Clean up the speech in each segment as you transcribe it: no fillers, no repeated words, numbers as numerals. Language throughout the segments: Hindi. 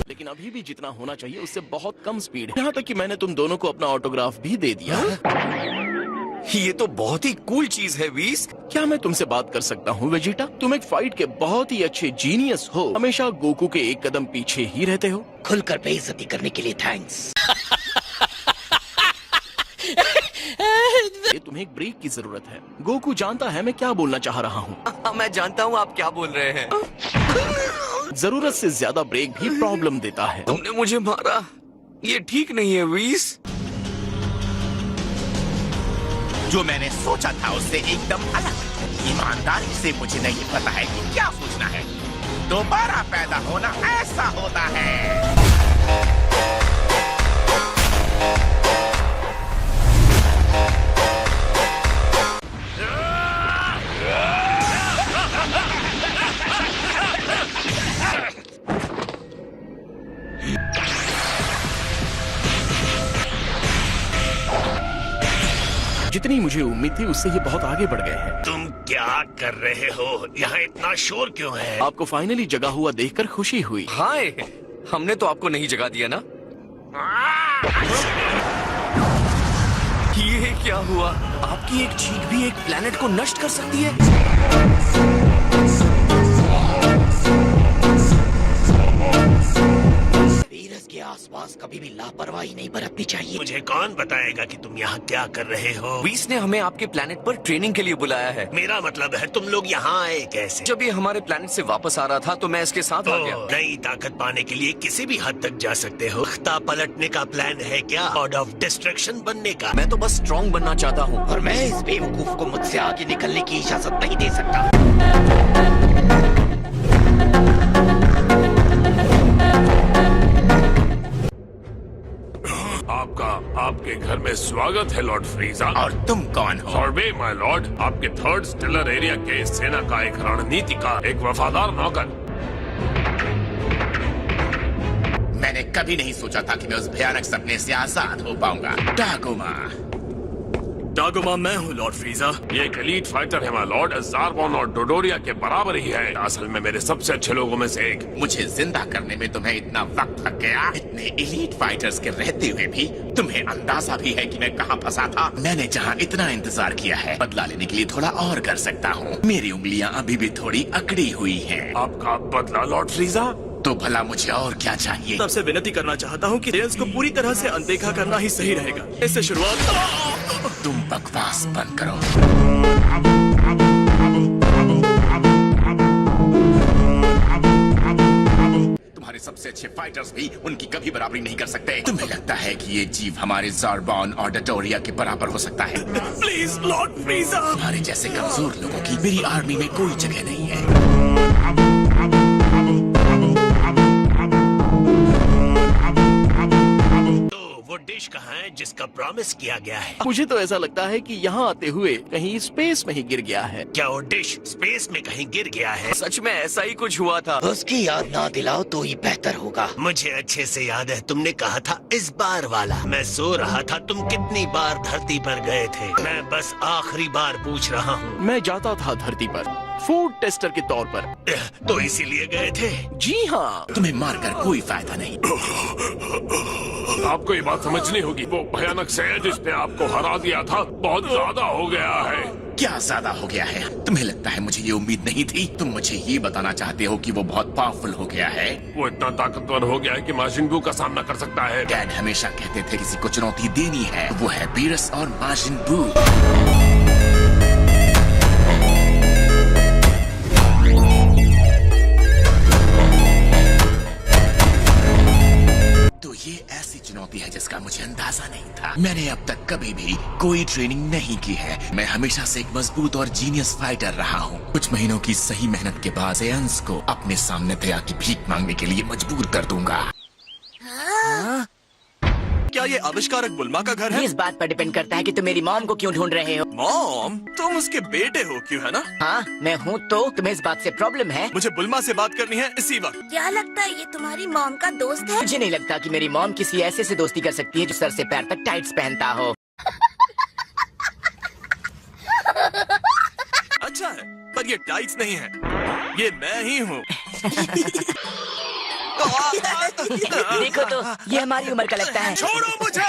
लेकिन अभी भी जितना होना चाहिए उससे बहुत कम स्पीड है। यहाँ तक कि मैंने तुम दोनों को अपना ऑटोग्राफ भी दे दिया। ये तो बहुत ही कूल चीज है वीस। क्या मैं तुमसे बात कर सकता हूँ वेजिटा? तुम एक फाइट के बहुत ही अच्छे जीनियस हो, हमेशा गोकू के एक कदम पीछे ही रहते हो। खुलकर बेइज्जती करने के लिए थैंक्स। ये तुम्हें एक ब्रेक की जरूरत है। गोकू जानता है मैं क्या बोलना चाह रहा हूँ। मैं जानता हूँ आप क्या बोल रहे हैं। जरूरत से ज्यादा ब्रेक भी प्रॉब्लम देता है। तुमने मुझे मारा, ये ठीक नहीं है वीस। जो मैंने सोचा था उससे एकदम अलग। ईमानदारी से मुझे नहीं पता है कि क्या सोचना है। दोबारा पैदा होना ऐसा होता है। जितनी मुझे उम्मीद थी उससे ये बहुत आगे बढ़ गए हैं। तुम क्या कर रहे हो? यहाँ इतना शोर क्यों है? आपको फाइनली जगा हुआ देखकर खुशी हुई। हाय, हमने तो आपको नहीं जगा दिया ना। ये क्या हुआ? आपकी एक चीख भी एक प्लेनेट को नष्ट कर सकती है। वीरस के आसपास कभी भी लापरवाही नहीं बरतनी चाहिए। मुझे कौन बताएगा कि तुम यहाँ क्या कर रहे हो? वीस ने हमें आपके प्लेनेट पर ट्रेनिंग के लिए बुलाया है। मेरा मतलब है तुम लोग यहाँ आए कैसे? जब ये हमारे प्लेनेट से वापस आ रहा था तो मैं इसके साथ आ गया। नई ताकत पाने के लिए किसी भी हद तक जा सकते हो। तख्ता पलटने का प्लान है क्या? गॉड ऑफ डिस्ट्रक्शन बनने का? मैं तो बस स्ट्रॉन्ग बनना चाहता हूँ। और मैं इस बेवकूफ को मुझसे आगे निकलने की इजाजत नहीं दे सकता। आपके घर में स्वागत है लॉर्ड फ्रीजा। और तुम कौन हो? सॉर्बे माय लॉर्ड, आपके थर्ड स्टेलर एरिया के सेना का एक रणनीति का एक वफादार नौकर। मैंने कभी नहीं सोचा था कि मैं उस भयानक सपने से आजाद हो पाऊंगा। डागोमा। डागोमा मैं हूँ लॉर्ड फ्रीजा। ये एक एलीट फाइटर है माय लॉर्ड, ज़ारबॉन और डोडोरिया के बराबर ही है। असल में मेरे सबसे अच्छे लोगों में से एक। मुझे जिंदा करने में तुम्हें इतना वक्त लग गया। इतने एलीट फाइटर्स के रहते हुए भी तुम्हें अंदाजा भी है कि मैं कहाँ फंसा था। मैंने जहाँ इतना इंतजार किया है, बदला लेने के लिए थोड़ा और कर सकता हूँ। मेरी उंगलियाँ अभी भी थोड़ी अकड़ी हुई हैं। आपका बदला लॉर्ड फ्रीजा? तो भला मुझे और क्या चाहिए? सबसे विनती करना चाहता हूँ कि जेल्स को पूरी तरह से अनदेखा करना ही सही रहेगा। इससे शुरुआत। तुम बकवास बंद करो। तुम्हारे सबसे अच्छे फाइटर्स भी उनकी कभी बराबरी नहीं कर सकते। तुम्हें लगता है कि ये जीव हमारे ज़ारबॉन और डटोरिया के बराबर हो सकता है? Please Lord फ्रीजा। तुम्हारे जैसे कमजोर लोगों की मेरी आर्मी में कोई जगह नहीं है। वो डिश कहाँ है जिसका प्रॉमिस किया गया है? मुझे तो ऐसा लगता है कि यहाँ आते हुए कहीं स्पेस में ही गिर गया है। क्या वो डिश स्पेस में कहीं गिर गया है? सच में ऐसा ही कुछ हुआ था। उसकी याद ना दिलाओ तो ही बेहतर होगा। मुझे अच्छे से याद है, तुमने कहा था इस बार वाला। मैं सो रहा था, तुम कितनी बार धरती पर गए थे? मैं बस आखिरी बार पूछ रहा हूँ। मैं जाता था धरती पर फूड टेस्टर के तौर पर। तो इसीलिए गए थे? जी हाँ। तुम्हें मारकर कोई फायदा नहीं। आपको ये बात समझनी होगी। वो भयानक शय जिसने आपको हरा दिया था बहुत ज्यादा हो गया है। क्या ज्यादा हो गया है? तुम्हें लगता है मुझे ये उम्मीद नहीं थी? तुम मुझे ये बताना चाहते हो कि वो बहुत पावरफुल हो गया है? वो इतना ताकतवर हो गया है कि माजिन बू का सामना कर सकता है। डैड हमेशा कहते थे किसी को चुनौती देनी है, वो है बीरस और माजिन बू। तो ये ऐसी चुनौती है जिसका मुझे अंदाजा नहीं था। मैंने अब तक कभी भी कोई ट्रेनिंग नहीं की है। मैं हमेशा से एक मजबूत और जीनियस फाइटर रहा हूँ। कुछ महीनों की सही मेहनत के बाद एयंस को अपने सामने थे आके भीख मांगने के लिए मजबूर कर दूंगा। क्या ये आविष्कारक बुल्मा का घर है? इस बात पर डिपेंड करता है कि तुम मेरी मॉम को क्यों ढूंढ रहे हो। मॉम? तुम उसके बेटे हो क्यों, है ना? हाँ मैं हूँ। तो तुम्हें इस बात से प्रॉब्लम है? मुझे बुल्मा से बात करनी है इसी वक्त। क्या लगता है ये तुम्हारी मॉम का दोस्त है? मुझे नहीं लगता कि मेरी मॉम किसी ऐसे से दोस्ती कर सकती है जो सर से पैर तक टाइट्स पहनता हो। अच्छा है, पर ये टाइट्स नहीं है, ये मैं ही हूँ। देखो तो, ये हमारी उम्र का लगता है। छोड़ो मुझे।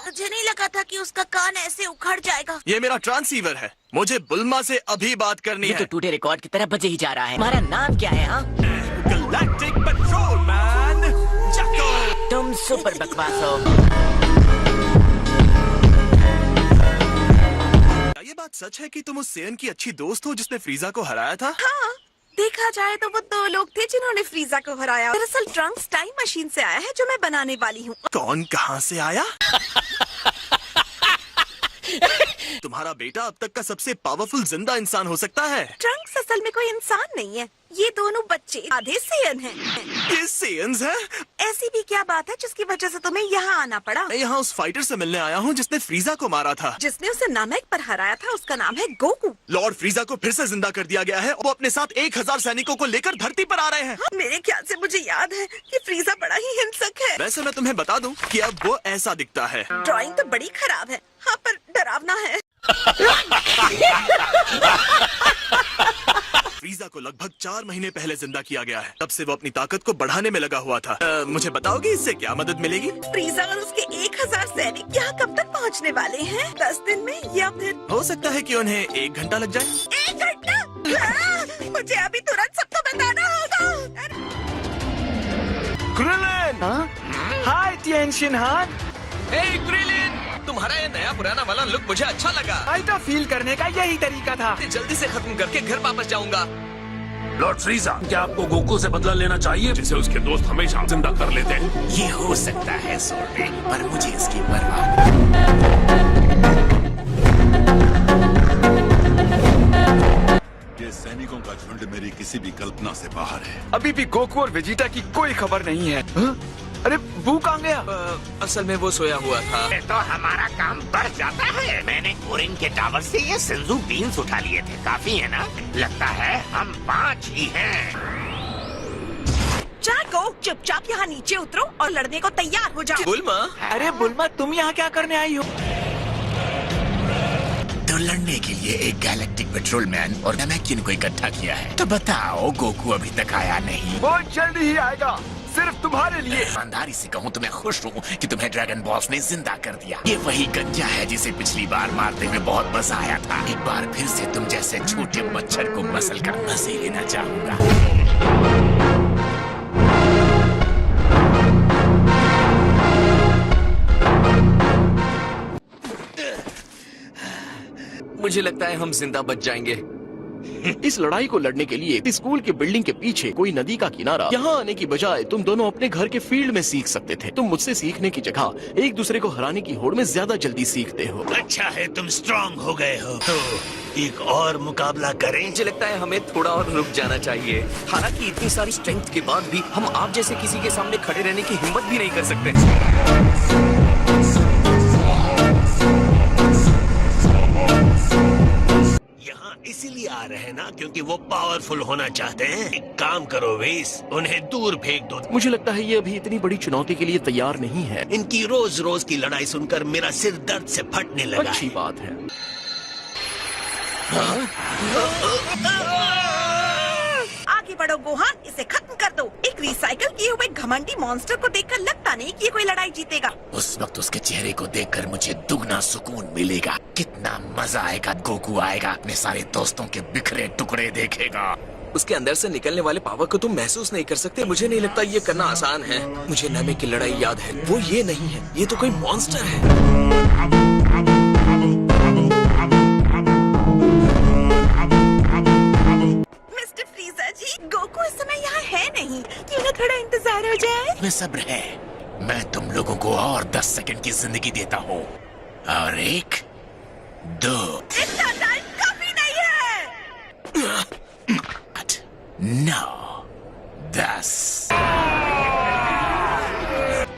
मुझे नहीं लगा था कि उसका कान ऐसे उखड़ जाएगा। ये मेरा ट्रांसीवर है, मुझे बुल्मा से अभी बात करनी ये तो है। टूटे रिकॉर्ड की तरह बजे ही जा रहा है। हमारा नाम क्या है? हाँ, गैलेक्टिक पेट्रोलमैन जैको। तुम सुपर बकवास हो। क्या ये बात सच है कि तुम उस सेयन की अच्छी दोस्त हो जिसने फ्रीजा को हराया था? हाँ, देखा जाए तो वो 2 लोग थे जिन्होंने फ्रीजा को हराया। दरअसल ट्रंक्स टाइम मशीन से आया है जो मैं बनाने वाली हूँ। कौन कहाँ से आया? तुम्हारा बेटा अब तक का सबसे पावरफुल जिंदा इंसान हो सकता है। ट्रंक्स असल में कोई इंसान नहीं है, ये दोनों बच्चे आधे सेयन हैं। ये सेयन्स हैं? ऐसी भी क्या बात है जिसकी वजह से तुम्हें यहाँ आना पड़ा? मैं यहाँ उस फाइटर से मिलने आया हूँ जिसने फ्रीजा को मारा था। जिसने उसे नामेक पर हराया था उसका नाम है गोकू। लॉर्ड फ्रीजा को फिर से जिंदा कर दिया गया है। वो अपने साथ 1000 सैनिकों को लेकर धरती पर आ रहे हैं। मेरे ख्याल से मुझे याद है कि फ्रीजा बड़ा ही हिंसक है। वैसे मैं तुम्हें बता दूं कि अब वो ऐसा दिखता है। ड्राइंग तो बड़ी खराब है, हाँ, पर डरावना है। फ्रीजा को लगभग 4 महीने पहले जिंदा किया गया है। तब से वो अपनी ताकत को बढ़ाने में लगा हुआ था। मुझे बताओगे इससे क्या मदद मिलेगी? फ्रीजा और उसके 1000 सैनिक यहाँ कब तक पहुँचने वाले हैं? 10 दिन में या फिर हो सकता है कि उन्हें 1 घंटा लग जाए। 1 घंटा? मुझे अभी तुरंत सबको बताना होगा। क्रिलिन! हाय तिएनशिन हान! तुम्हारा ये नया पुराना वाला लुक मुझे अच्छा लगा। फाइटर फील करने का यही तरीका था। जल्दी से खत्म करके घर वापस जाऊंगा। लॉर्ड फ्रीजा, क्या आपको गोकू से बदला लेना चाहिए जिसे उसके दोस्त हमेशा जिंदा कर लेते हैं? ये हो सकता है सोर्बे, पर मुझे इसकी परवाह नहीं। ये सैनिकों का झुंड मेरी किसी भी कल्पना से बाहर है। अभी भी गोकू और वेजिटा की कोई खबर नहीं है। हाँ? अरे बू कहाँ गया? असल में वो सोया हुआ था। तो हमारा काम बढ़ जाता है। मैंने ओरिन के टावर से ये सिंजू बीन्स उठा लिए थे। काफी है ना? लगता है हम 5 ही हैं। जाको, चुपचाप यहाँ नीचे उतरो और लड़ने को तैयार हो जाओ। बुल्मा, अरे बुल्मा, तुम यहाँ क्या करने आई हो? तो लड़ने के लिए एक गैलेक्टिक पेट्रोलमैन और नमैकिन को इकट्ठा किया है। तो बताओ, गोकू अभी तक आया नहीं। बहुत जल्दी ही आएगा, सिर्फ तुम्हारे लिए। ईमानदारी से कहूँ तो मैं खुश हूँ कि तुम्हें ड्रैगन बॉस ने जिंदा कर दिया। ये वही गंजा है जिसे पिछली बार मारते हुए बहुत मजा आया था। एक बार फिर से तुम जैसे छोटे मच्छर को मसल कर मजे लेना चाहूंगा। मुझे लगता है हम जिंदा बच जाएंगे। इस लड़ाई को लड़ने के लिए स्कूल की बिल्डिंग के पीछे कोई नदी का किनारा, यहाँ आने की बजाय तुम दोनों अपने घर के फील्ड में सीख सकते थे। तुम मुझसे सीखने की जगह एक दूसरे को हराने की होड़ में ज्यादा जल्दी सीखते हो। अच्छा है तुम स्ट्रांग हो गए हो, तो एक और मुकाबला करें? मुझे लगता है हमें थोड़ा और रुक जाना चाहिए। हालांकि इतनी सारी स्ट्रेंथ के बाद भी हम आप जैसे किसी के सामने खड़े रहने की हिम्मत भी नहीं कर सकते। यहाँ इसीलिए आ रहे हैं ना क्योंकि वो पावरफुल होना चाहते हैं। एक काम करो वेस, उन्हें दूर फेंक दो। मुझे लगता है ये अभी इतनी बड़ी चुनौती के लिए तैयार नहीं है। इनकी रोज रोज की लड़ाई सुनकर मेरा सिर दर्द से फटने लगा अच्छी है। बात है। आगे बढ़ो गोहान, इसे खत्म कर दो। एक रिसाइकल किए हुए घमंडी मॉन्स्टर को देखकर लगता नहीं कि ये कोई लड़ाई जीतेगा। उस वक्त उसके चेहरे को देखकर मुझे दुगना सुकून मिलेगा। कितना मजा आएगा। गोकू आएगा, अपने सारे दोस्तों के बिखरे टुकड़े देखेगा। उसके अंदर से निकलने वाले पावर को तुम महसूस नहीं कर सकते। मुझे नहीं लगता ये करना आसान है। मुझे नामे की लड़ाई याद है, वो ये नहीं है, ये तो कोई मॉन्स्टर है। मिस्टर फ्रीजा जी, गोकू इस समय यहाँ है नहीं, क्यों ना थोड़ा इंतजार हो जाए? में सब्र है। मैं तुम लोगों को और 10 सेकंड की जिंदगी देता हूँ। और 1, 2, इतना टाइम काफी नहीं है। 8, 9, 10।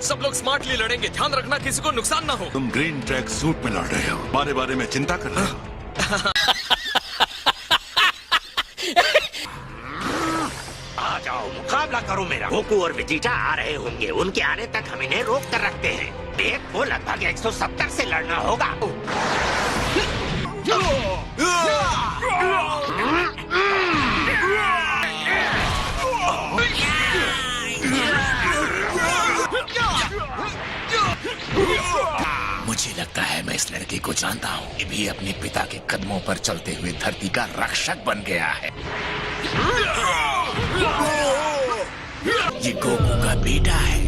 सब लोग स्मार्टली लड़ेंगे, ध्यान रखना किसी को नुकसान ना हो। तुम ग्रीन ट्रैक सूट में लड़ रहे हो, बारे में चिंता कर रहे हो। आ जाओ, मुकाबला करो मेरा। गोकू और वेजिटा आ रहे होंगे, उनके आने तक हम इन्हें रोक कर रखते हैं। एक को लगभग 170 से लड़ना होगा। मुझे लगता है मैं इस लड़के को जानता हूँ। ये भी अपने पिता के कदमों पर चलते हुए धरती का रक्षक बन गया है। ये गोकू का बेटा है।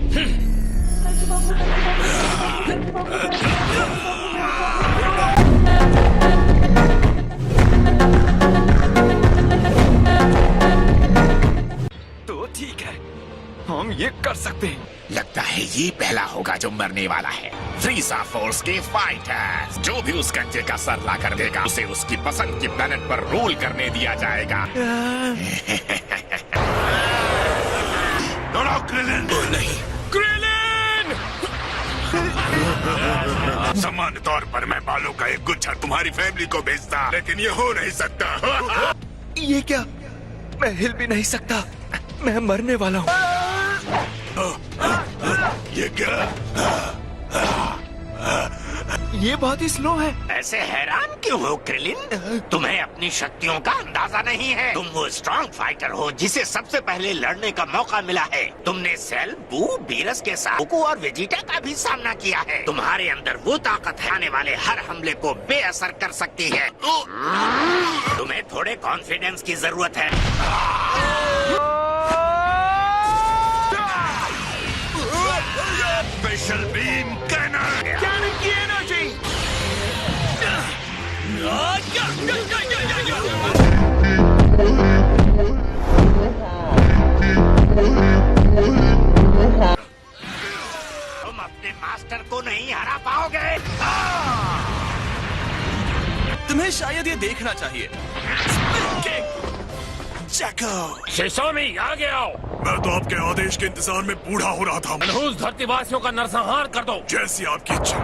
तो ठीक है, हम ये कर सकते हैं। लगता है ये पहला होगा जो मरने वाला है। फ्रीजा फोर्स के फाइटर्स, जो भी उस गंजे का सर ला कर देगा उसे उसकी पसंद की प्लेनेट पर रूल करने दिया जाएगा। दौड़ाओ क्रिलिन। नहीं, क्रिलिन! सामान्य तौर पर मैं बालों का एक गुच्छा तुम्हारी फैमिली को भेजता, लेकिन ये हो नहीं सकता। ये क्या? मैं हिल भी नहीं सकता। मैं मरने वाला हूँ। ये क्या? ये बहुत ही स्लो है। ऐसे हैरान क्यों हो क्रिलिन? तुम्हें अपनी शक्तियों का अंदाजा नहीं है। तुम वो स्ट्रॉन्ग फाइटर हो जिसे सबसे पहले लड़ने का मौका मिला है। तुमने सेल, बू, बीरस के साथ गोकू और वेजिटा का भी सामना किया है। तुम्हारे अंदर वो ताकत है आने वाले हर हमले को बेअसर कर सकती है। तुम्हें थोड़े कॉन्फिडेंस की जरूरत है। Special beam cannon. तुम अपने मास्टर को नहीं हरा पाओगे। तुम्हें शायद ये देखना चाहिए। शिशोमी, आगे आओ। मैं तो आपके आदेश के इंतजार में बूढ़ा हो रहा था। मनहूस धरतीवासियों का नरसंहार कर दो। जैसी आपकी इच्छा।